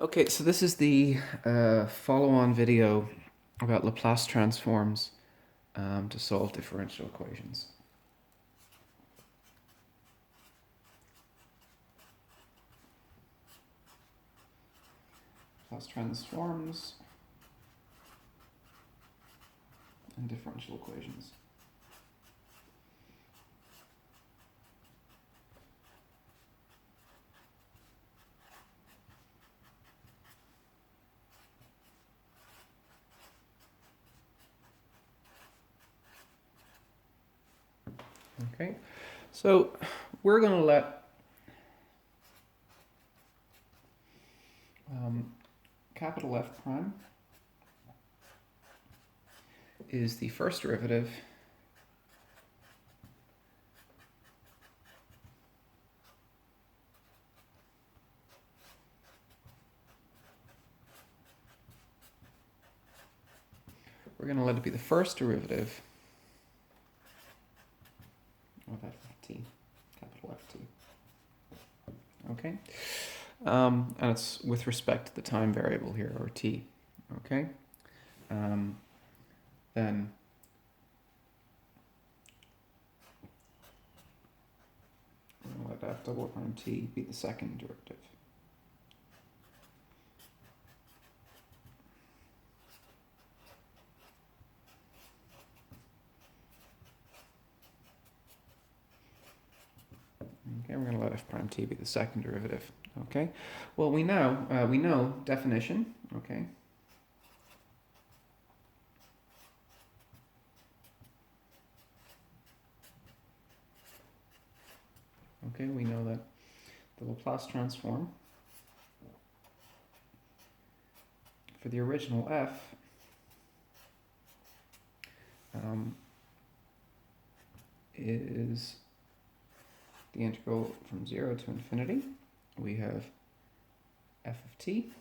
Okay, so this is the follow-on video about Laplace transforms to solve differential equations. Laplace transforms and differential equations. Okay, so we're going to let capital F prime is the first derivative we're going to let it be the first derivative of f of t, capital F t. Okay, and it's with respect to the time variable here, or t. Okay, then we're going to let f double prime t be the second derivative. Okay, we're going to let f prime t be the second derivative. Okay, well we know definition. Okay, we know that the Laplace transform for the original f is the integral from 0 to infinity. We have f of t.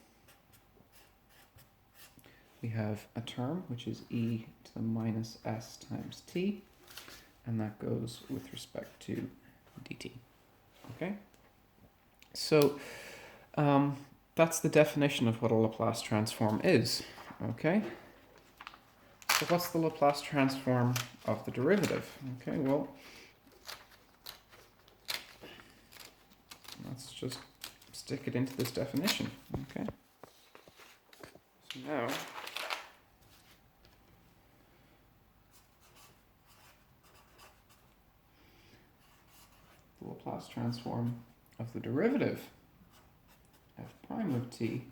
We have a term which is e to the minus s times t, and that goes with respect to dt. Okay, so that's the definition of what a Laplace transform is. Okay, so what's the Laplace transform of the derivative? Okay, well, let's just stick it into this definition. Okay, so now the Laplace transform of the derivative f prime of t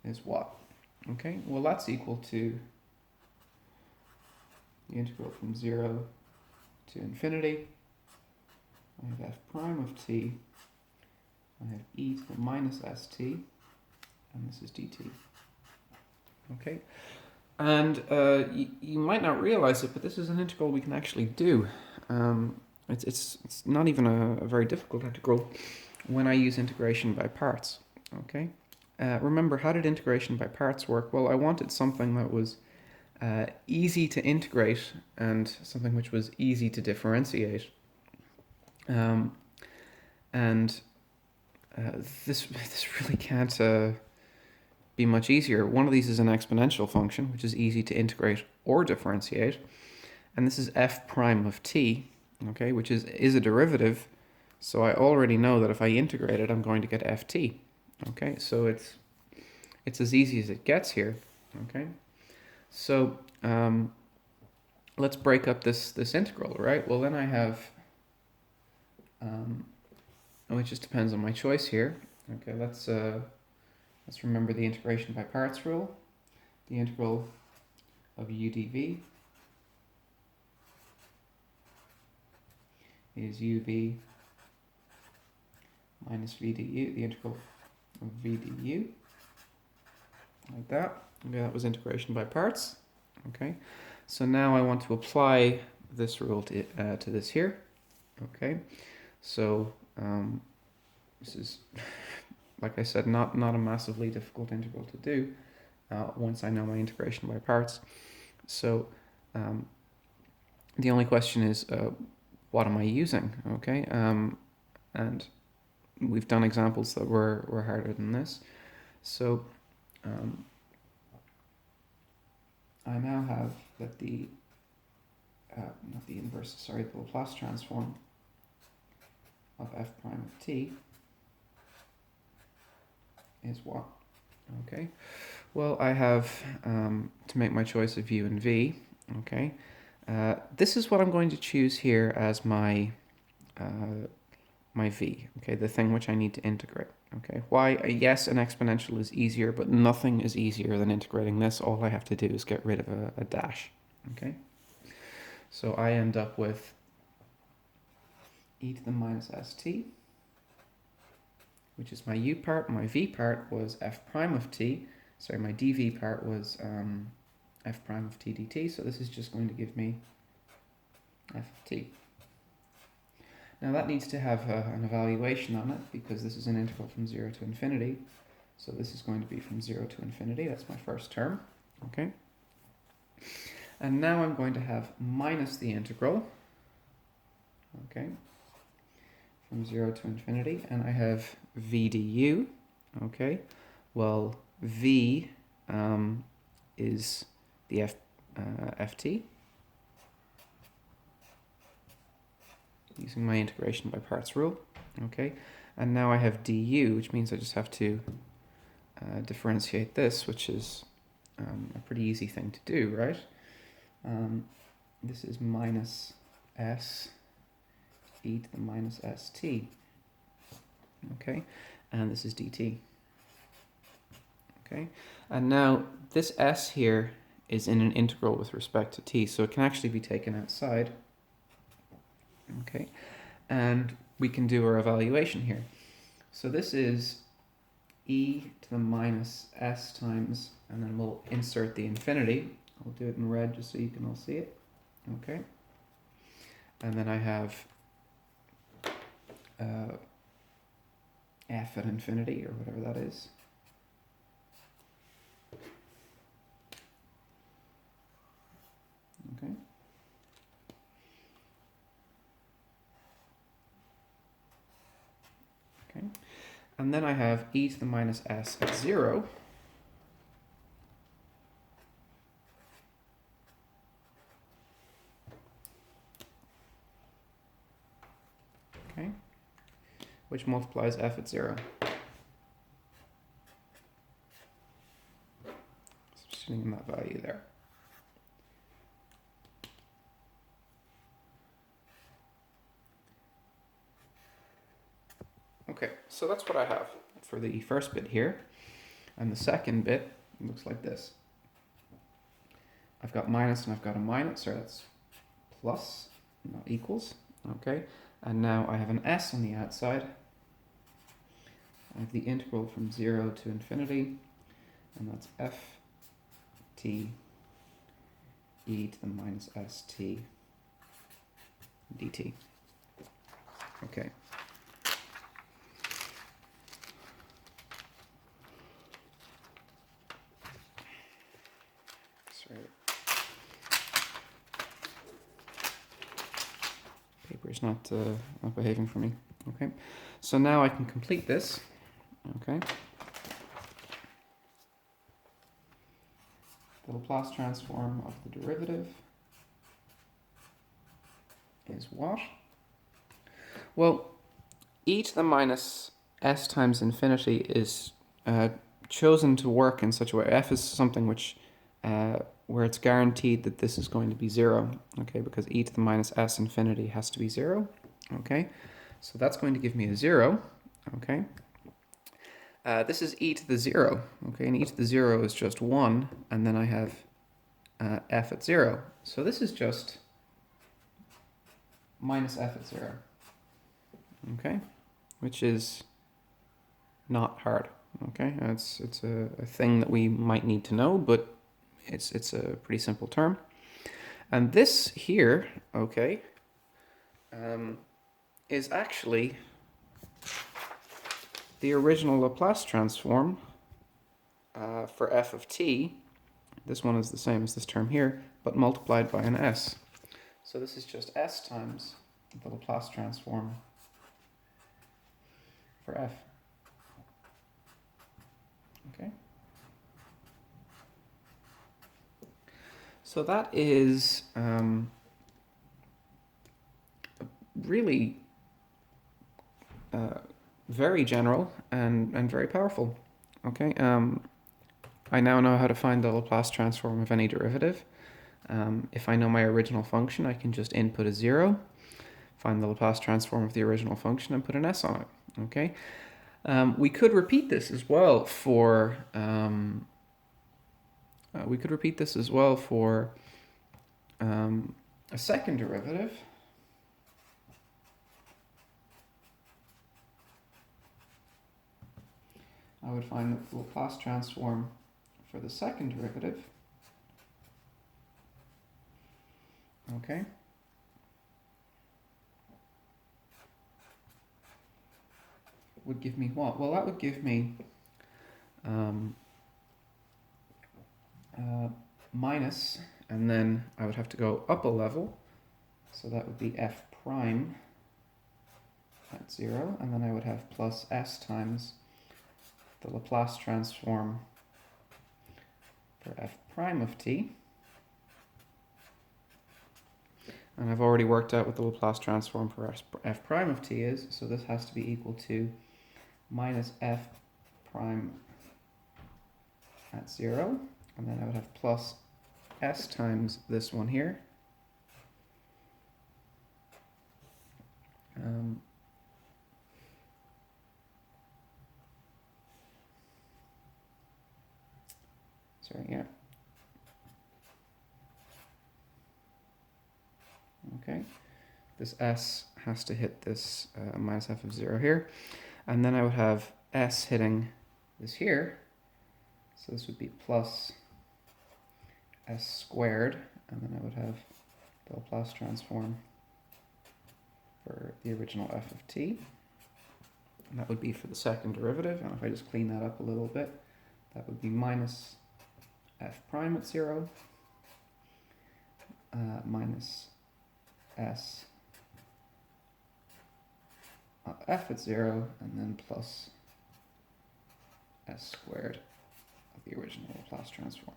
is what? Okay, well that's equal to the integral from 0 to infinity. I have f prime of t, I have e to the minus st, and this is dt. Okay, and you might not realize it, but this is an integral we can actually do. It's not even a very difficult integral when I use integration by parts. Okay, remember, how did integration by parts work? Well, I wanted something that was easy to integrate and something which was easy to differentiate. This really can't be much easier. One of these is an exponential function, which is easy to integrate or differentiate, and this is f prime of t, okay, which is a derivative. So I already know that if I integrate it, I'm going to get ft. Okay, so it's as easy as it gets here. Okay, so let's break up this integral, right? Well, then I have, it just depends on my choice here. Okay, let's remember the integration by parts rule. The integral of u dv is uv minus v du, the integral of v du, like that. Okay, that was integration by parts. Okay, so now I want to apply this rule to this here. Okay, so this is, like I said, not a massively difficult integral to do once I know my integration by parts. So the only question is, what am I using? Okay, and we've done examples that were harder than this. So I now have that the, not the inverse, sorry, the Laplace transform of f prime of t is what? Okay, well, I have to make my choice of u and v. Okay, this is what I'm going to choose here as my my v. Okay, the thing which I need to integrate. Okay, why? Yes, an exponential is easier, but nothing is easier than integrating this. All I have to do is get rid of a dash. Okay, so I end up with e to the minus st, which is my u part. My v part was f prime of t. Sorry, my dv part was f prime of t dt. So this is just going to give me f of t. Now that needs to have an evaluation on it, because this is an integral from 0 to infinity. So this is going to be from 0 to infinity. That's my first term. Okay. And now I'm going to have minus the integral. Okay. From 0 to infinity, and I have v du. Okay, well, v is the ft, using my integration by parts rule. Okay, and now I have du, which means I just have to differentiate this, which is a pretty easy thing to do, right? This is minus s e to the minus st, okay, and this is dt. Okay, and now this s here is in an integral with respect to t, so it can actually be taken outside. Okay, and we can do our evaluation here. So this is e to the minus s times, and then we'll insert the infinity. I'll do it in red just so you can all see it. Okay, and then I have f at infinity, or whatever that is. Okay. Okay. And then I have e to the minus s at 0. Okay. Which multiplies f at 0. Substituting in that value there. Okay, so that's what I have for the first bit here. And the second bit looks like this. I've got minus and I've got a minus, so that's plus, not equals. Okay, and now I have an s on the outside. I have the integral from 0 to infinity, and that's f t e to the minus st dt. Okay. Sorry. Paper's not behaving for me. Okay. So now I can complete this. Okay. The Laplace transform of the derivative is what? Well, e to the minus s times infinity is chosen to work in such a way. F is something which where it's guaranteed that this is going to be 0, okay, because e to the minus s infinity has to be 0, okay, so that's going to give me a 0, okay. This is e to the 0, okay, and e to the 0 is just 1, and then I have f at 0, so this is just minus f at 0, okay, which is not hard, okay, it's a thing that we might need to know, but it's a pretty simple term. And this here, okay, is actually the original Laplace transform for f of t. This one is the same as this term here, but multiplied by an s. So this is just s times the Laplace transform for f. Okay. So that is really very general and very powerful. Okay. I now know how to find the Laplace transform of any derivative. If I know my original function, I can just input a 0, find the Laplace transform of the original function, and put an s on it. Okay. We could repeat this as well for a second derivative. I would find the Laplace transform for the second derivative. Okay. Would give me what? Well, that would give me minus, and then I would have to go up a level, so that would be f prime at 0, and then I would have plus s times the Laplace transform for f prime of t. And I've already worked out what the Laplace transform for f prime of t is, so this has to be equal to minus f prime at 0, and then I would have plus s times this one here. Sorry, yeah. Okay, this s has to hit this minus f of 0 here, and then I would have s hitting this here, so this would be plus s squared, and then I would have the Laplace transform for the original f of t, and that would be for the second derivative, and if I just clean that up a little bit, that would be minus f prime at 0, minus s f at 0, and then plus s squared of the original Laplace transform.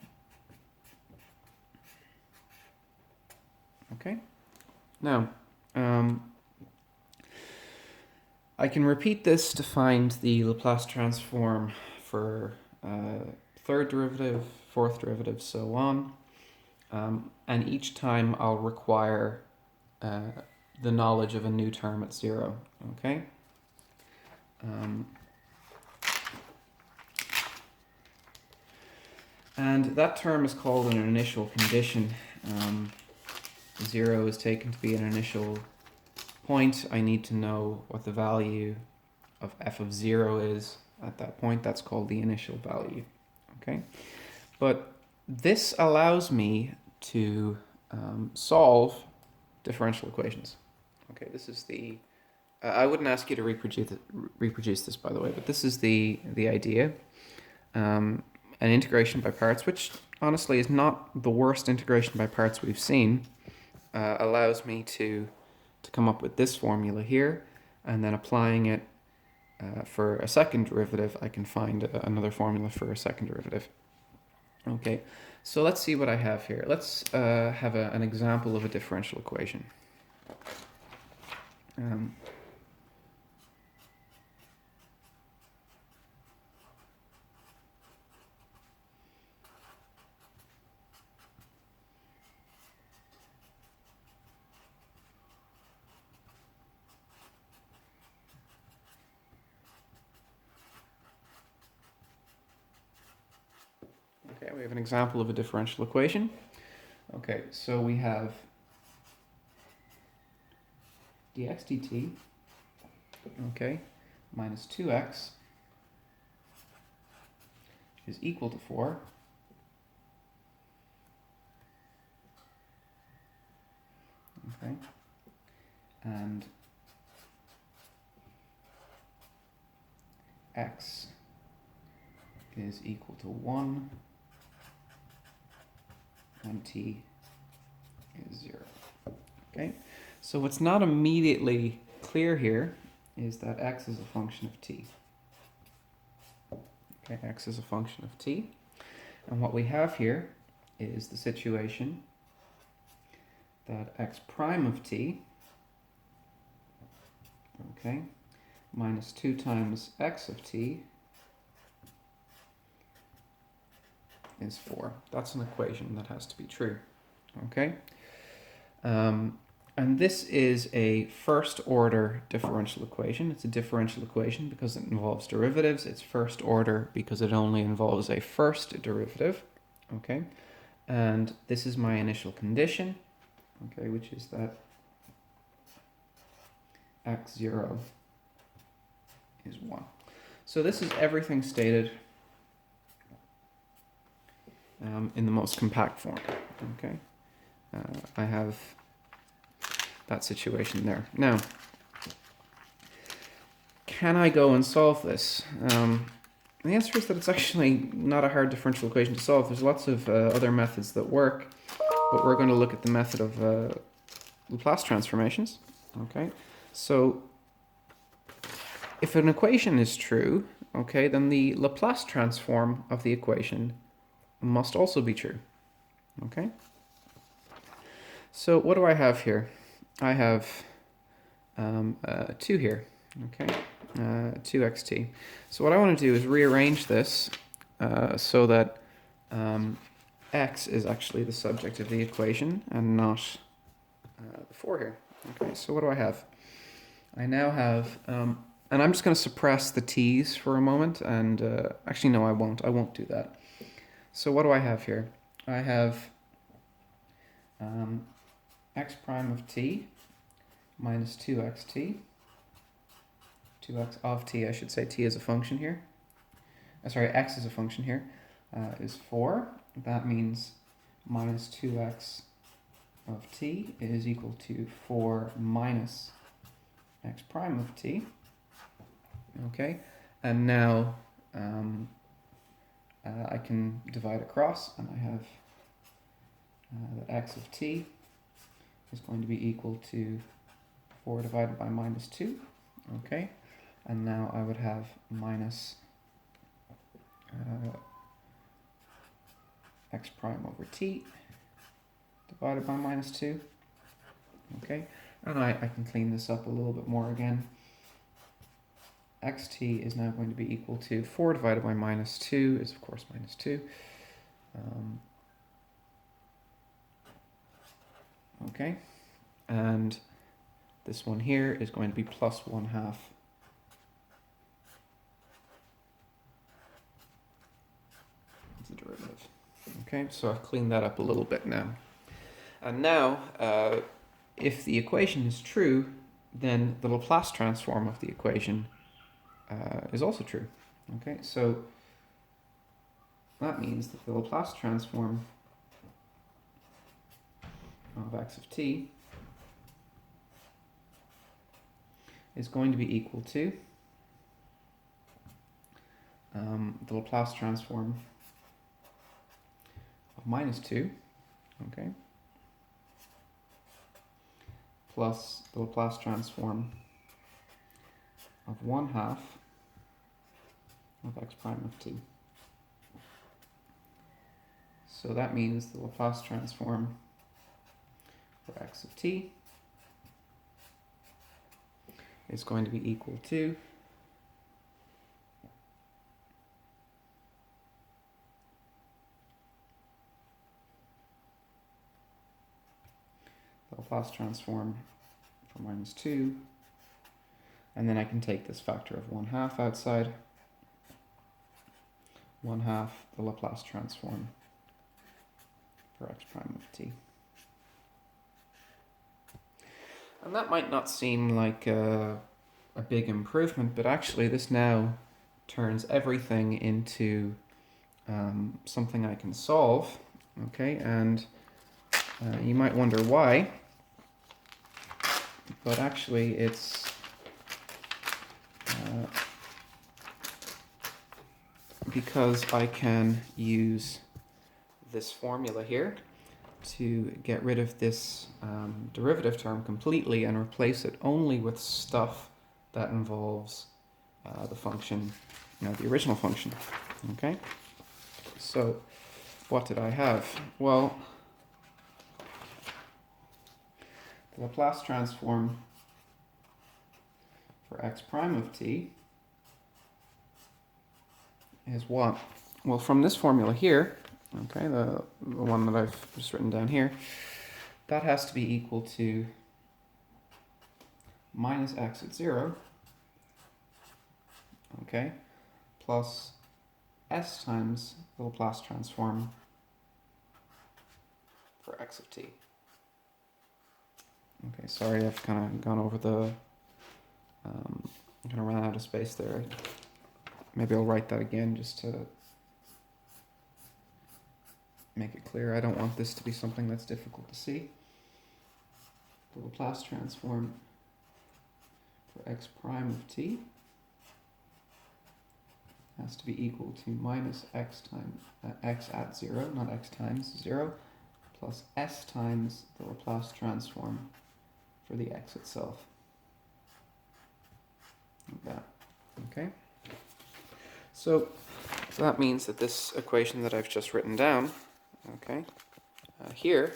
Okay, now I can repeat this to find the Laplace transform for third derivative, fourth derivative, so on, and each time I'll require the knowledge of a new term at 0. Okay. And that term is called an initial condition. 0 is taken to be an initial point. I need to know what the value of f of 0 is at that point. That's called the initial value. Okay, but this allows me to solve differential equations. Okay, this is the I wouldn't ask you to reproduce this, by the way, but this is the idea. An integration by parts, which honestly is not the worst integration by parts we've seen, allows me to come up with this formula here, and then applying it for a second derivative, I can find another formula for a second derivative. Okay, so let's see what I have here. Let's have an example of a differential equation. Okay, we have an example of a differential equation. Okay, so we have dx dt, okay, minus 2x is equal to 4. Okay, and x is equal to 1, and t is 0. Okay, so what's not immediately clear here is that x is a function of t. Okay, x is a function of t. And what we have here is the situation that x prime of t, okay, minus 2 times x of t is 4. That's an equation that has to be true, okay? And this is a first order differential equation. It's a differential equation because it involves derivatives. It's first order because it only involves a first derivative, okay? And this is my initial condition, okay, which is that x0 is 1. So this is everything stated in the most compact form, okay? I have that situation there. Now, can I go and solve this? The answer is that it's actually not a hard differential equation to solve. There's lots of other methods that work, but we're going to look at the method of Laplace transformations. Okay, so if an equation is true, okay, then the Laplace transform of the equation must also be true. Okay, so what do I have here? I have 2 here, okay, 2xt. So what I want to do is rearrange this so that x is actually the subject of the equation and not the 4 here. Okay, so what do I have? I now have, and I'm just going to suppress the t's for a moment, and actually no, I won't do that. So what do I have here? I have x prime of t minus 2xt, 2x of t, I should say. T is a function here. Sorry, x is a function here, is 4. That means minus 2x of t is equal to 4 minus x prime of t. Okay, and now I can divide across, and I have that x of t is going to be equal to 4 divided by minus 2. Okay, and now I would have minus x prime over t divided by minus 2. Okay, and I can clean this up a little bit more again. xt is now going to be equal to 4 divided by minus 2 is of course minus 2. Okay, and this one here is going to be plus 1/2 the derivative. Okay, so I've cleaned that up a little bit now. And now, if the equation is true, then the Laplace transform of the equation is also true. Okay, so that means that the Laplace transform of x of t is going to be equal to the Laplace transform of minus 2, okay, plus the Laplace transform of 1/2 of x prime of t. So that means the Laplace transform for x of t is going to be equal to the Laplace transform for minus 2, and then I can take this factor of 1/2 outside, 1/2 the Laplace transform for x prime of t. And that might not seem like a big improvement, but actually this now turns everything into something I can solve, okay, and you might wonder why, but actually it's because I can use this formula here to get rid of this derivative term completely and replace it only with stuff that involves the function, the original function. Okay? So what did I have? Well, the Laplace transform for x prime of t is what? Well, from this formula here, okay, the one that I've just written down here, that has to be equal to minus x at 0, okay, plus s times the Laplace transform for x of t. Okay, sorry, I've kind of gone over the, kind of ran out of space there. Maybe I'll write that again just to make it clear. I don't want this to be something that's difficult to see. The Laplace transform for x prime of t has to be equal to minus x times x at 0, not x times 0, plus s times the Laplace transform for the x itself. Like that. Okay? So that means that this equation that I've just written down, okay, here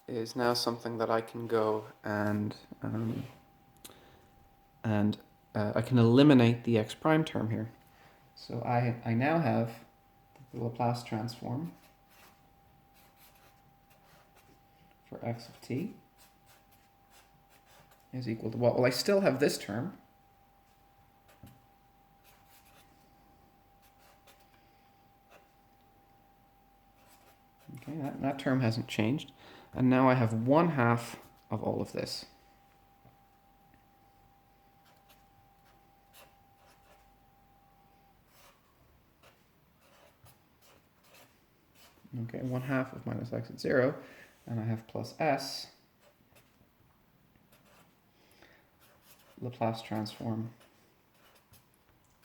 is now something that I can go and I can eliminate the x prime term here. So I now have the Laplace transform for x of t is equal to what? Well, I still have this term. Okay, that term hasn't changed. And now I have 1/2 of all of this. Okay, 1/2 of minus x at 0, and I have plus s, Laplace transform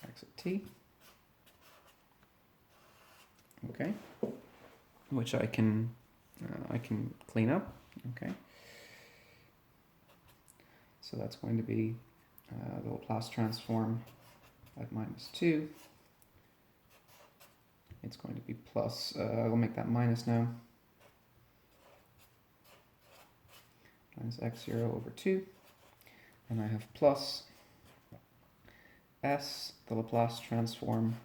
x at t, okay, which I can clean up, okay. So that's going to be the Laplace transform at -2. It's going to be plus, I'll make that minus now, minus x0 over 2, and I have plus s, the Laplace transform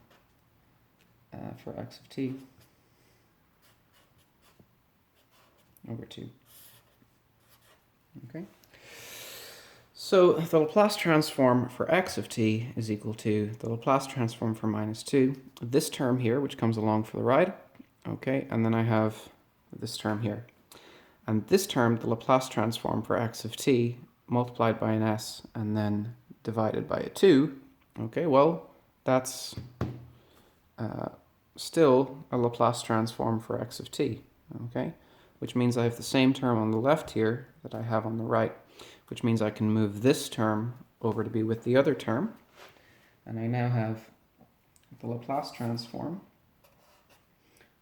for x of t, over 2. Okay. So the Laplace transform for x of t is equal to the Laplace transform for -2, this term here, which comes along for the ride, okay, and then I have this term here. And this term, the Laplace transform for x of t, multiplied by an s and then divided by a 2, okay, well, that's still a Laplace transform for x of t, okay, which means I have the same term on the left here that I have on the right, which means I can move this term over to be with the other term. And I now have the Laplace transform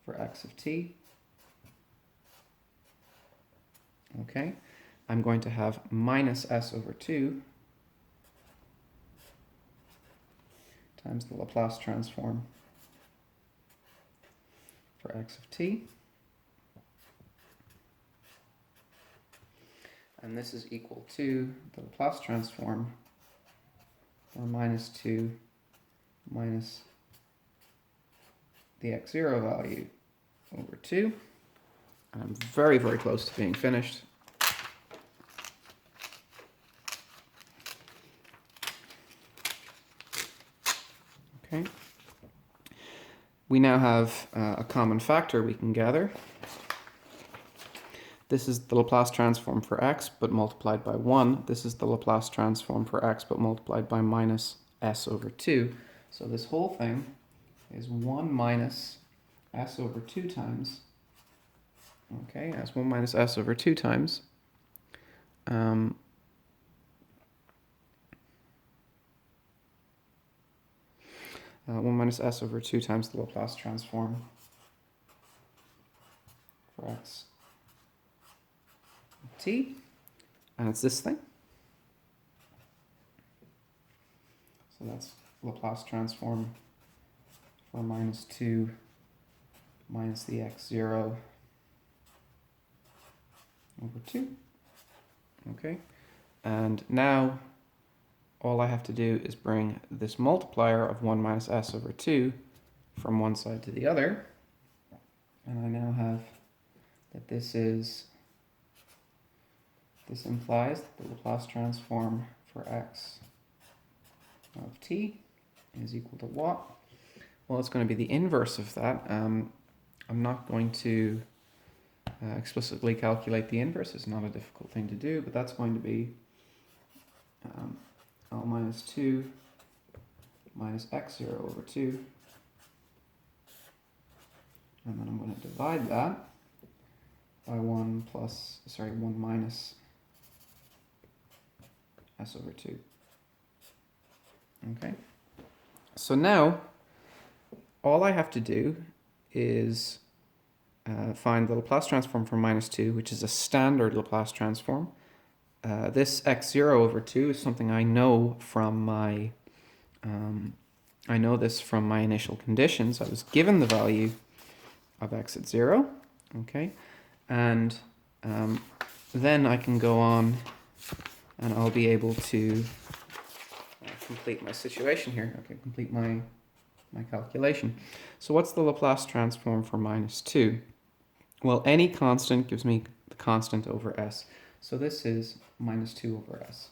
for x of t. Okay, I'm going to have minus s over 2 times the Laplace transform for x of t. And this is equal to the Laplace transform for -2 minus the x0 value over 2. And I'm very, very close to being finished. Okay. We now have a common factor we can gather. This is the Laplace transform for x, but multiplied by 1. This is the Laplace transform for x, but multiplied by minus s over 2. So this whole thing is 1 minus s over 2 times. Okay, that's 1 minus s over 2 times. 1 minus s over 2 times the Laplace transform for x t, and it's this thing. that's Laplace transform for minus 2 minus the x0 over 2. Okay, and now all I have to do is bring this multiplier of 1 minus s over 2 from one side to the other, and I now have that this implies that the Laplace transform for x of t is equal to what? Well, it's going to be the inverse of that. I'm not going to explicitly calculate the inverse. It's not a difficult thing to do, but that's going to be L minus 2 minus x0 over 2. And then I'm going to divide that by 1 minus s over 2. Okay. So now, all I have to do is find the Laplace transform for minus 2, which is a standard Laplace transform. This x0 over 2 is something I know from my, I know this from my initial conditions. I was given the value of x at 0, okay? And then I can go on and I'll be able to complete my situation here. Okay, complete my calculation. So what's the Laplace transform for minus 2? Well, any constant gives me the constant over s. So this is minus 2 over s.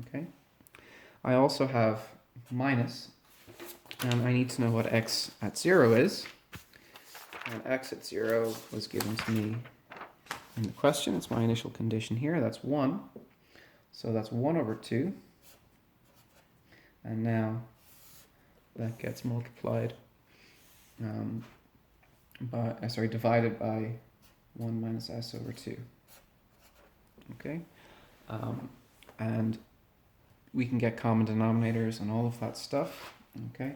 Okay. I also have minus, and I need to know what x at 0 is. And x at 0 was given to me in the question. It's my initial condition here. That's 1. So that's 1 over 2. And now that gets multiplied divided by 1 minus s over 2. Okay, and we can get common denominators and all of that stuff. Okay,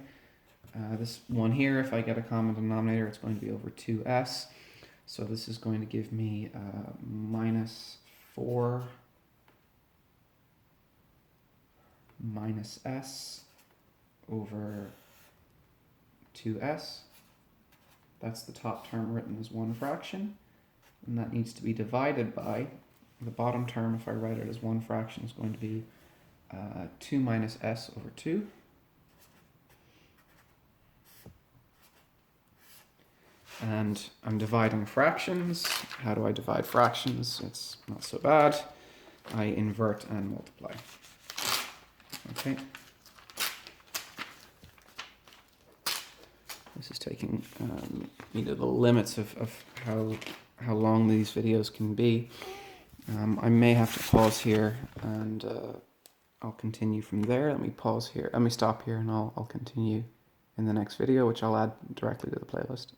this one here, if I get a common denominator, it's going to be over 2s. So this is going to give me minus 4 minus s over 2s. That's the top term written as one fraction, and that needs to be divided by the bottom term. If I write it as one fraction, is going to be 2 minus s over 2. And I'm dividing fractions. How do I divide fractions? It's not so bad. I invert and multiply. Okay. This is taking the limits of how long these videos can be. I may have to pause here and I'll continue from there. Let me pause here. Let me stop here and I'll continue in the next video, which I'll add directly to the playlist.